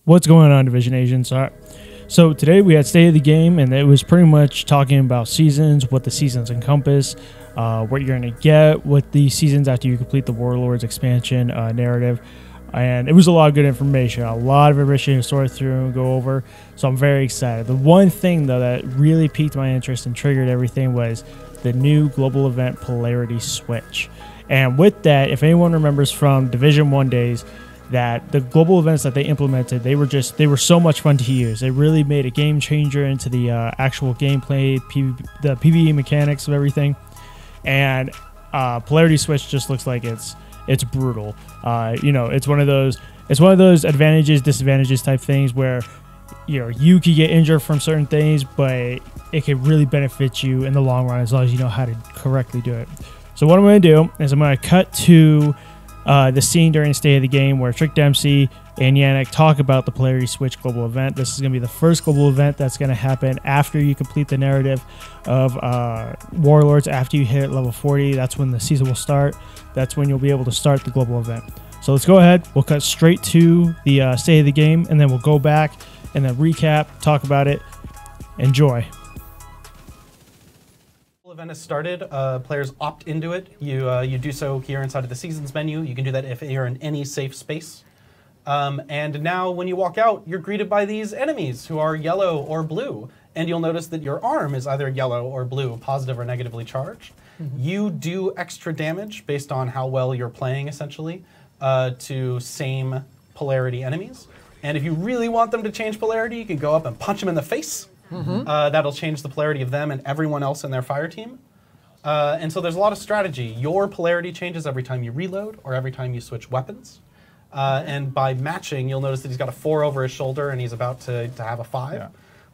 What's going on, Division Agents? All right. So today we had State of the Game, and it was pretty much talking about seasons, what the seasons encompass, what you're going to get with the seasons after you complete the Warlords expansion narrative. And it was a lot of good information, a lot of information to sort through and go over. So I'm very excited. The one thing, though, that really piqued my interest and triggered everything was the new global event Polarity Switch. And with that, if anyone remembers from Division 1 days, that the global events that they implemented, they were so much fun to use. They really made a game changer into the actual gameplay, the PvE mechanics of everything. And Polarity Switch just looks like it's brutal. You know, it's one of those advantages, disadvantages type things where, you know, you could get injured from certain things, but it could really benefit you in the long run as long as you know how to correctly do it. So what I'm going to do is I'm going to cut to the scene during State of the Game where Trick Dempsey and Yannick talk about the Polarity Switch global event. This is going to be the first global event that's going to happen after you complete the narrative of Warlords. After you hit level 40, that's when the season will start. That's when you'll be able to start the global event. So let's go ahead. We'll cut straight to the State of the Game, and then we'll go back and then recap, talk about it. Enjoy. Event has started. Players opt into it. You do so here inside of the seasons menu. You can do that if you're in any safe space. And now when you walk out, you're greeted by these enemies who are yellow or blue. And you'll notice that your arm is either yellow or blue, positive or negatively charged. You do extra damage based on how well you're playing, essentially, to same polarity enemies. And if you really want them to change polarity, you can go up and punch them in the face. That'll change the polarity of them and everyone else in their fire team. And so there's a lot of strategy. Your polarity changes every time you reload or every time you switch weapons. And by matching, you'll notice that he's got a 4 over his shoulder and he's about to have a 5. Yeah.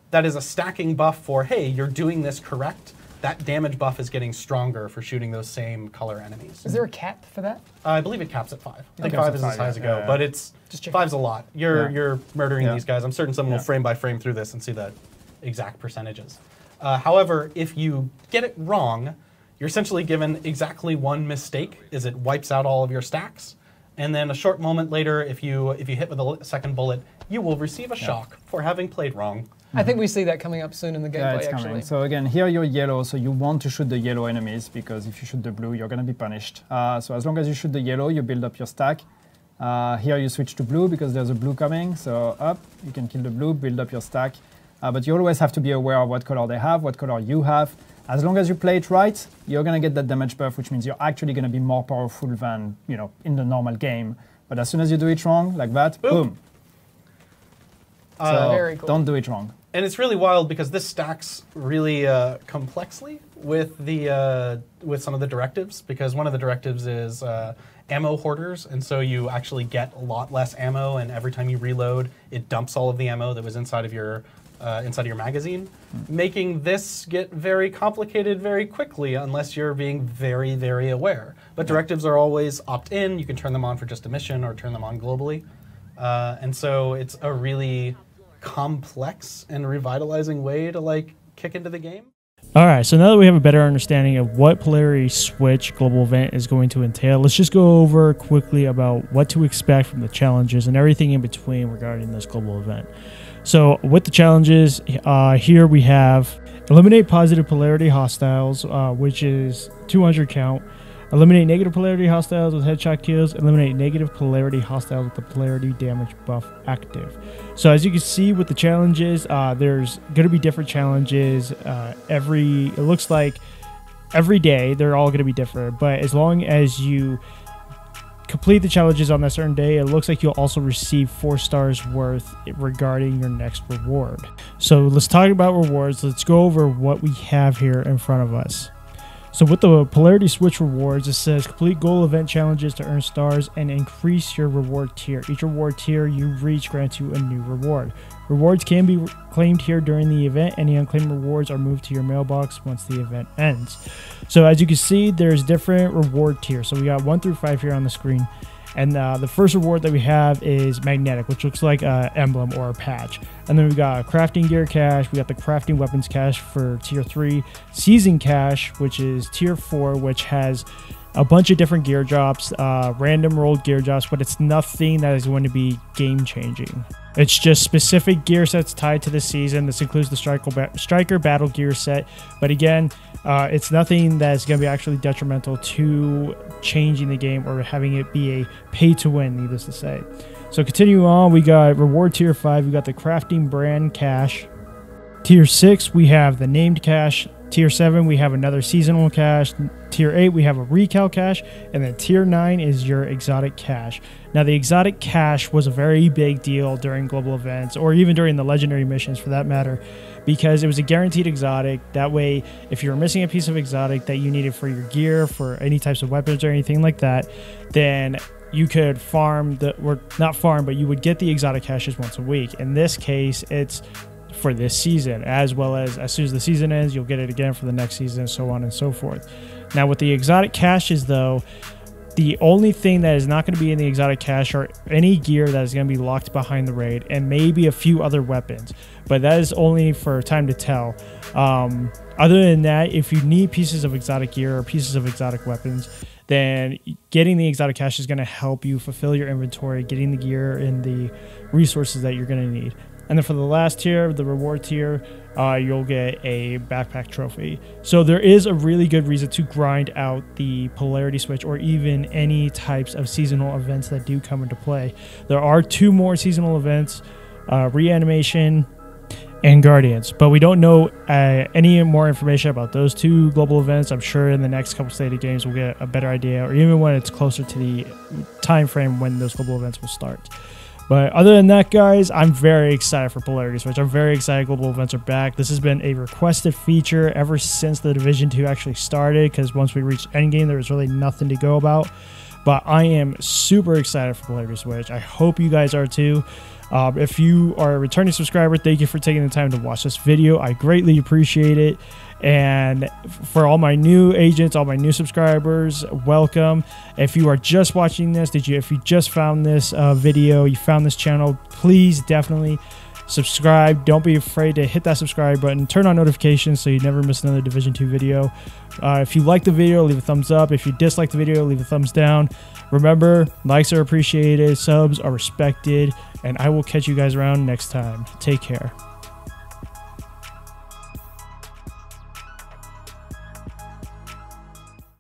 That is a stacking buff for, hey, you're doing this correct. That damage buff is getting stronger for shooting those same color enemies. Is there a cap for that? I believe it caps at 5. I think 5 is as high as it go, but it's 5's a lot. You're murdering these guys. I'm certain someone will frame by frame through this and see the exact percentages. However, if you get it wrong, you're essentially given exactly one mistake, is it wipes out all of your stacks. And then a short moment later, if you hit with a second bullet, you will receive a shock for having played wrong. I think we see that coming up soon in the gameplay, actually. Coming. So again, here you're yellow, so you want to shoot the yellow enemies, because if you shoot the blue, you're going to be punished. So as long as you shoot the yellow, you build up your stack. Here you switch to blue, because there's a blue coming. So up, you can kill the blue, build up your stack. But you always have to be aware of what color they have, what color you have. As long as you play it right, you're going to get that damage buff, which means you're actually going to be more powerful than, you know, in the normal game. But as soon as you do it wrong, like that, boom. So very cool. Don't do it wrong. And it's really wild because this stacks really complexly with the with some of the directives, because one of the directives is ammo hoarders, and so you actually get a lot less ammo, and every time you reload, it dumps all of the ammo that was inside of your magazine, making this get very complicated very quickly unless you're being very, very aware. But directives are always opt-in. You can turn them on for just a mission or turn them on globally. And so it's a really complex and revitalizing way to like kick into the game. All right, so now that we have a better understanding of what Polarity Switch global event is going to entail, let's just go over quickly about what to expect from the challenges and everything in between regarding this global event. So with the challenges, here we have eliminate positive polarity hostiles, which is 200 count. Eliminate negative polarity hostiles with headshot kills. Eliminate negative polarity hostiles with the polarity damage buff active. So as you can see with the challenges, there's going to be different challenges. It looks like every day they're all going to be different. But as long as you complete the challenges on that certain day, it looks like you'll also receive 4 stars worth regarding your next reward. So let's talk about rewards. Let's go over what we have here in front of us. So with the Polarity Switch rewards, it says complete goal event challenges to earn stars and increase your reward tier. Each reward tier you reach grants you a new reward. Rewards can be claimed here during the event. Any unclaimed rewards are moved to your mailbox once the event ends. So as you can see, there's different reward tiers. So we got 1 through 5 here on the screen. And the first reward that we have is magnetic, which looks like an emblem or a patch. And then we got crafting gear cache. We got the crafting weapons cache for tier 3. Season cache, which is tier 4, which has a bunch of different gear drops, random rolled gear drops, but it's nothing that is going to be game changing. It's just specific gear sets tied to the season. This includes the striker battle gear set, but again, it's nothing that's going to be actually detrimental to changing the game or having it be a pay to win, needless to say. So continue on, we got reward tier 5, we got the crafting brand cache. Tier 6, we have the named cache. Tier 7, we have another seasonal cache. Tier 8, we have a recal cache. And then Tier 9 is your exotic cache. Now, the exotic cache was a very big deal during global events, or even during the legendary missions for that matter, because it was a guaranteed exotic. That way, if you were missing a piece of exotic that you needed for your gear, for any types of weapons or anything like that, then you could farm, or not farm, but you would get the exotic caches once a week. In this case, it's for this season, as well as soon as the season ends, you'll get it again for the next season, so on and so forth. Now, with the exotic caches, though, the only thing that is not going to be in the exotic cache are any gear that is going to be locked behind the raid, and maybe a few other weapons, but that is only for time to tell. Other than that, if you need pieces of exotic gear or pieces of exotic weapons, then getting the exotic cache is going to help you fulfill your inventory, getting the gear and the resources that you're going to need. And then for the last tier, the reward tier, you'll get a backpack trophy. So there is a really good reason to grind out the polarity switch, or even any types of seasonal events that do come into play. There are 2 more seasonal events, Reanimation and Guardians, but we don't know any more information about those 2 global events. I'm sure in the next couple stated games we'll get a better idea, or even when it's closer to the time frame when those global events will start. But other than that, guys, I'm very excited for Polarity Switch. I'm very excited global events are back. This has been a requested feature ever since the Division 2 actually started, because once we reached endgame, there was really nothing to go about. But I am super excited for Polarity Switch. I hope you guys are too. If you are a returning subscriber, thank you for taking the time to watch this video. I greatly appreciate it. And for all my new agents, all my new subscribers, welcome. If you are just watching this, if you just found this video, you found this channel, please definitely subscribe. Don't be afraid to hit that subscribe button. Turn on notifications so you never miss another Division 2 video. If you like the video, leave a thumbs up. If you dislike the video, leave a thumbs down. Remember, likes are appreciated, subs are respected, and I will catch you guys around next time. Take care.